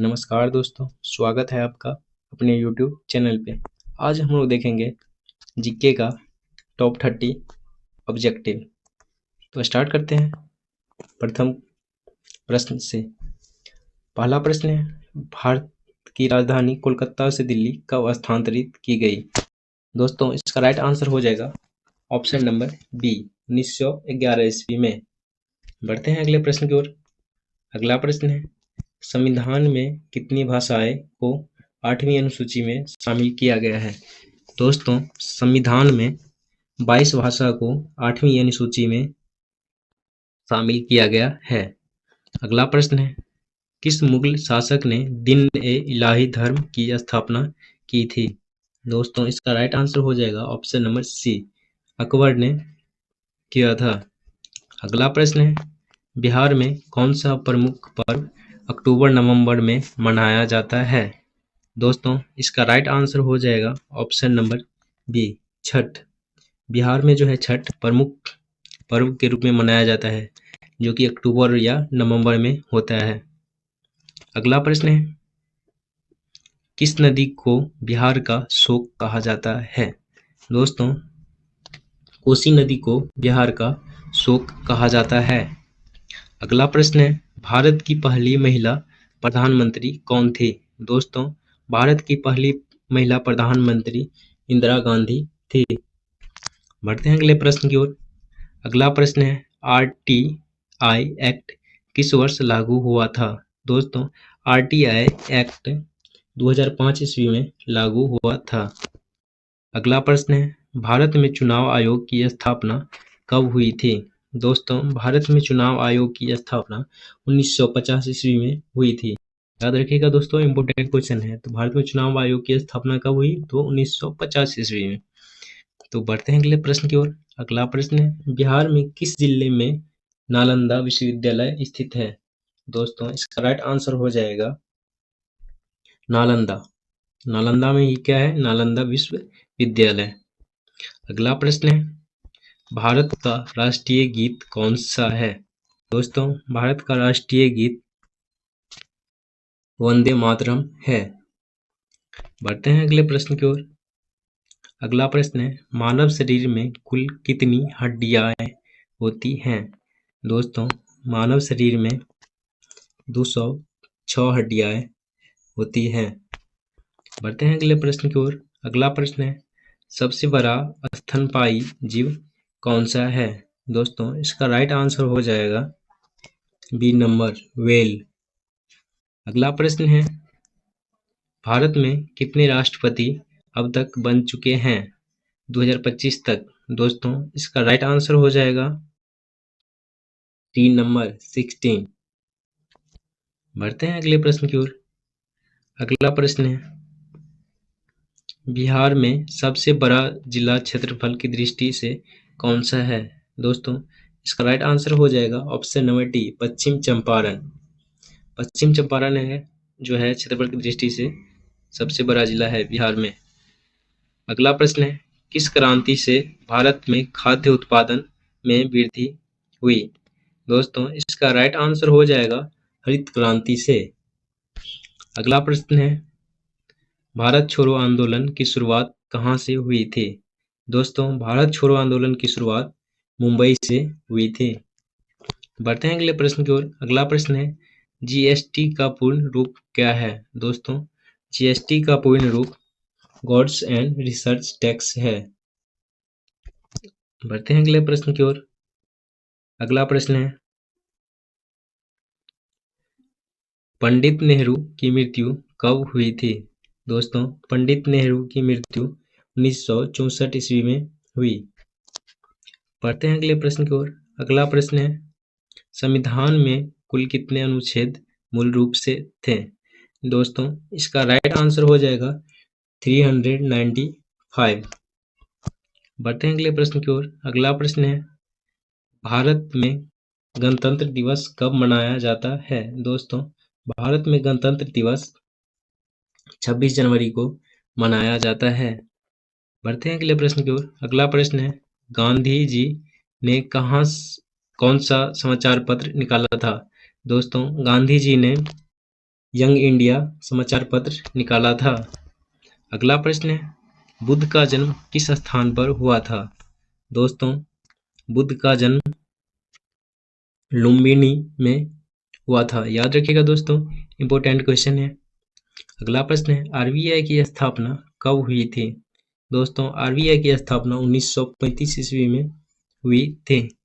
नमस्कार दोस्तों, स्वागत है आपका अपने YouTube चैनल पे। आज हम लोग देखेंगे जीके का टॉप 30 ऑब्जेक्टिव। तो स्टार्ट करते हैं प्रथम प्रश्न से। पहला प्रश्न है, भारत की राजधानी कोलकाता से दिल्ली कब स्थानांतरित की गई? दोस्तों, इसका राइट आंसर हो जाएगा ऑप्शन नंबर बी, 1911 ईस्वी में। बढ़ते हैं अगले प्रश्न की ओर। अगला प्रश्न है, संविधान में कितनी भाषाएं को 8वीं अनुसूची में शामिल किया गया है? दोस्तों, संविधान में 22 भाषा को 8वीं अनुसूची में शामिल किया गया है। अगला प्रश्न है, किस मुगल शासक ने दीन-ए-इलाही धर्म की स्थापना की थी? दोस्तों, इसका राइट आंसर हो जाएगा ऑप्शन नंबर सी, अकबर ने किया था। अगला प्रश्न है, बिहार में कौन सा प्रमुख पर्व अक्टूबर-नवंबर में मनाया जाता है? दोस्तों, इसका राइट आंसर हो जाएगा option number B, Chhath. Bihar में जो है छठ प्रमुख पर्व के रूप में मनाया जाता है, जो कि अक्टूबर या नवंबर में होता है। अगला प्रश्न है, किस नदी को बिहार का शोक कहा जाता है? दोस्तों, कोसी नदी को बिहार का शोक कहा जाता है। अगला प्रश्न है, भारत की पहली महिला प्रधानमंत्री कौन थी? दोस्तों, भारत की पहली महिला प्रधानमंत्री इंदिरा गांधी थी। बढ़ते हैं अगले प्रश्न की ओर। अगला प्रश्न है, आरटीआई एक्ट किस वर्ष लागू हुआ था? दोस्तों, आरटीआई एक्ट 2005 ईस्वी में लागू हुआ था। अगला प्रश्न है, भारत में चुनाव आयोग की स्थापना कब हुई थी? दोस्तों, भारत में चुनाव आयोग की स्थापना 1950 ईस्वी में हुई थी। याद रखिएगा दोस्तों, इम्पोर्टेंट क्वेश्चन है। तो भारत में चुनाव आयोग की स्थापना कब हुई? तो 1950 ईस्वी में। तो बढ़ते हैं अगले प्रश्न की ओर। अगला प्रश्न है, बिहार में किस जिले में नालंदा विश्वविद्यालय स्थित है? दोस्तों, इसका राइट आंसर हो जाएगा नालंदा। नालंदा में ही क्या है? नालंदा विश्वविद्यालय। अगला प्रश्न है, भारत का राष्ट्रीय गीत कौन सा है? दोस्तों, भारत का राष्ट्रीय गीत वंदे मातरम है। बढ़ते हैं अगले प्रश्न की ओर। अगला प्रश्न है, मानव शरीर में कुल कितनी हड्डियां होती हैं? दोस्तों, मानव शरीर में 206 हड्डियां होती हैं। बढ़ते हैं अगले प्रश्न की ओर। अगला प्रश्न है, सबसे बड़ा स्तनपायी जीव कौन सा है? दोस्तों, इसका राइट आंसर हो जाएगा बी नंबर, व्हेल। अगला प्रश्न है, भारत में कितने राष्ट्रपति अब तक बन चुके हैं 2025 तक? दोस्तों, इसका राइट आंसर हो जाएगा 3 नंबर, 16। बढ़ते हैं अगले प्रश्न की ओर। अगला प्रश्न है, बिहार में सबसे बड़ा जिला क्षेत्रफल की दृष्टि से कौन सा है? दोस्तों, इसका राइट आंसर हो जाएगा ऑप्शन नंबर डी, पश्चिम चंपारण। पश्चिम चंपारण है जो है क्षेत्रफल की दृष्टि से सबसे बड़ा जिला है बिहार में। अगला प्रश्न है, किस क्रांति से भारत में खाद्य उत्पादन में वृद्धि हुई? दोस्तों, इसका राइट आंसर हो जाएगा हरित क्रांति से। अगला प्रश्न है, भारत छोड़ो आंदोलन की शुरुआत कहाँ से हुई थी? दोस्तों, भारत छोड़ो आंदोलन की शुरुआत मुंबई से हुई थी। बढ़ते हैं अगले प्रश्न की ओर। अगला प्रश्न है, जीएसटी का पूर्ण रूप क्या है? दोस्तों, जीएसटी का पूर्ण रूप गुड्स एंड रिसर्च टैक्स है। बढ़ते हैं अगले प्रश्न की ओर। अगला प्रश्न है, पंडित नेहरू की मृत्यु कब हुई थी? दोस्तों, पंडित नेहरू की मृत्यु 1964 ईस्वी में हुई। बढ़ते हैं अगले प्रश्न की ओर। अगला प्रश्न है, संविधान में कुल कितने अनुच्छेद मूल रूप से थे? दोस्तों, इसका राइट आंसर हो जाएगा 395। बढ़ते हैं अगले प्रश्न की ओर। अगला प्रश्न है, भारत में गणतंत्र दिवस कब मनाया जाता है? दोस्तों, भारत में गणतंत्र दिवस 26 जनवरी को मनाया जाता है। बढ़ते हैं अगले प्रश्न की ओर। अगला प्रश्न है, गांधी जी ने कौन सा समाचार पत्र निकाला था? दोस्तों, गांधी जी ने यंग इंडिया समाचार पत्र निकाला था? अगला प्रश्न है, बुद्ध का जन्म किस स्थान पर हुआ था? दोस्तों, बुद्ध का जन्म लुम्बिनी में हुआ था। याद रखिएगा दोस्तों, इंपॉर्टेंट क्वेश्चन है। अगला प्रश्न है, आरबीआई की स्थापना कब हुई थी? दोस्तों, आरबीआई की स्थापना 1935 ईस्वी में हुई थी।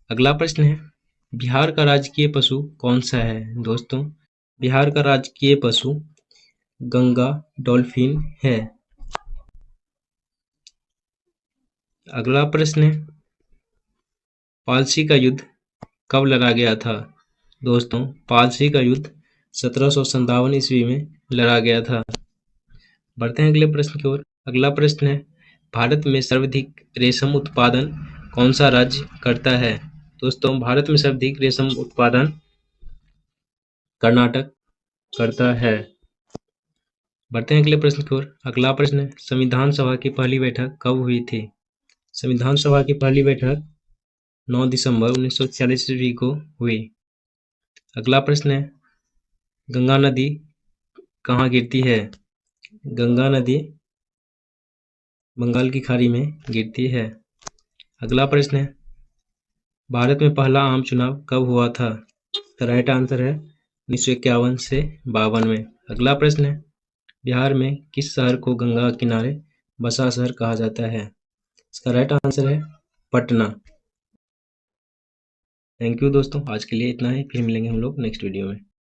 अगला प्रश्न है, बिहार का राजकीय पशु कौन सा है? दोस्तों, बिहार का राजकीय पशु गंगा डॉल्फिन है। अगला प्रश्न है, पालसी का युद्ध कब लड़ा गया था? दोस्तों, पालसी का युद्ध 1757 ईस्वी में लड़ा गया था। बढ़ते हैं अगले प्रश्न की ओर। अगला प्रश्न है, भारत में सर्वाधिक रेशम उत्पादन कौन सा राज्य करता है? दोस्तों, भारत में सर्वाधिक रेशम उत्पादन कर्नाटक करता है। बढ़ते हैं अगले प्रश्न की ओर। अगला प्रश्न है, संविधान सभा की पहली बैठक कब हुई थी? संविधान सभा की पहली बैठक 9 दिसंबर 1946 ईस्वी को हुई। अगला प्रश्न है, गंगा नदी कहाँ गिरती है? गंगा नदी बंगाल की खाड़ी में गिरती है। अगला प्रश्न है, भारत में पहला आम चुनाव कब हुआ था? तो राइट आंसर है 1951 से 52 में। अगला प्रश्न है, बिहार में किस शहर को गंगा किनारे बसा शहर कहा जाता है? इसका राइट आंसर है पटना। थैंक यू दोस्तों, आज के लिए इतना ही। फिर मिलेंगे हम लोग नेक्स्ट वीडियो में।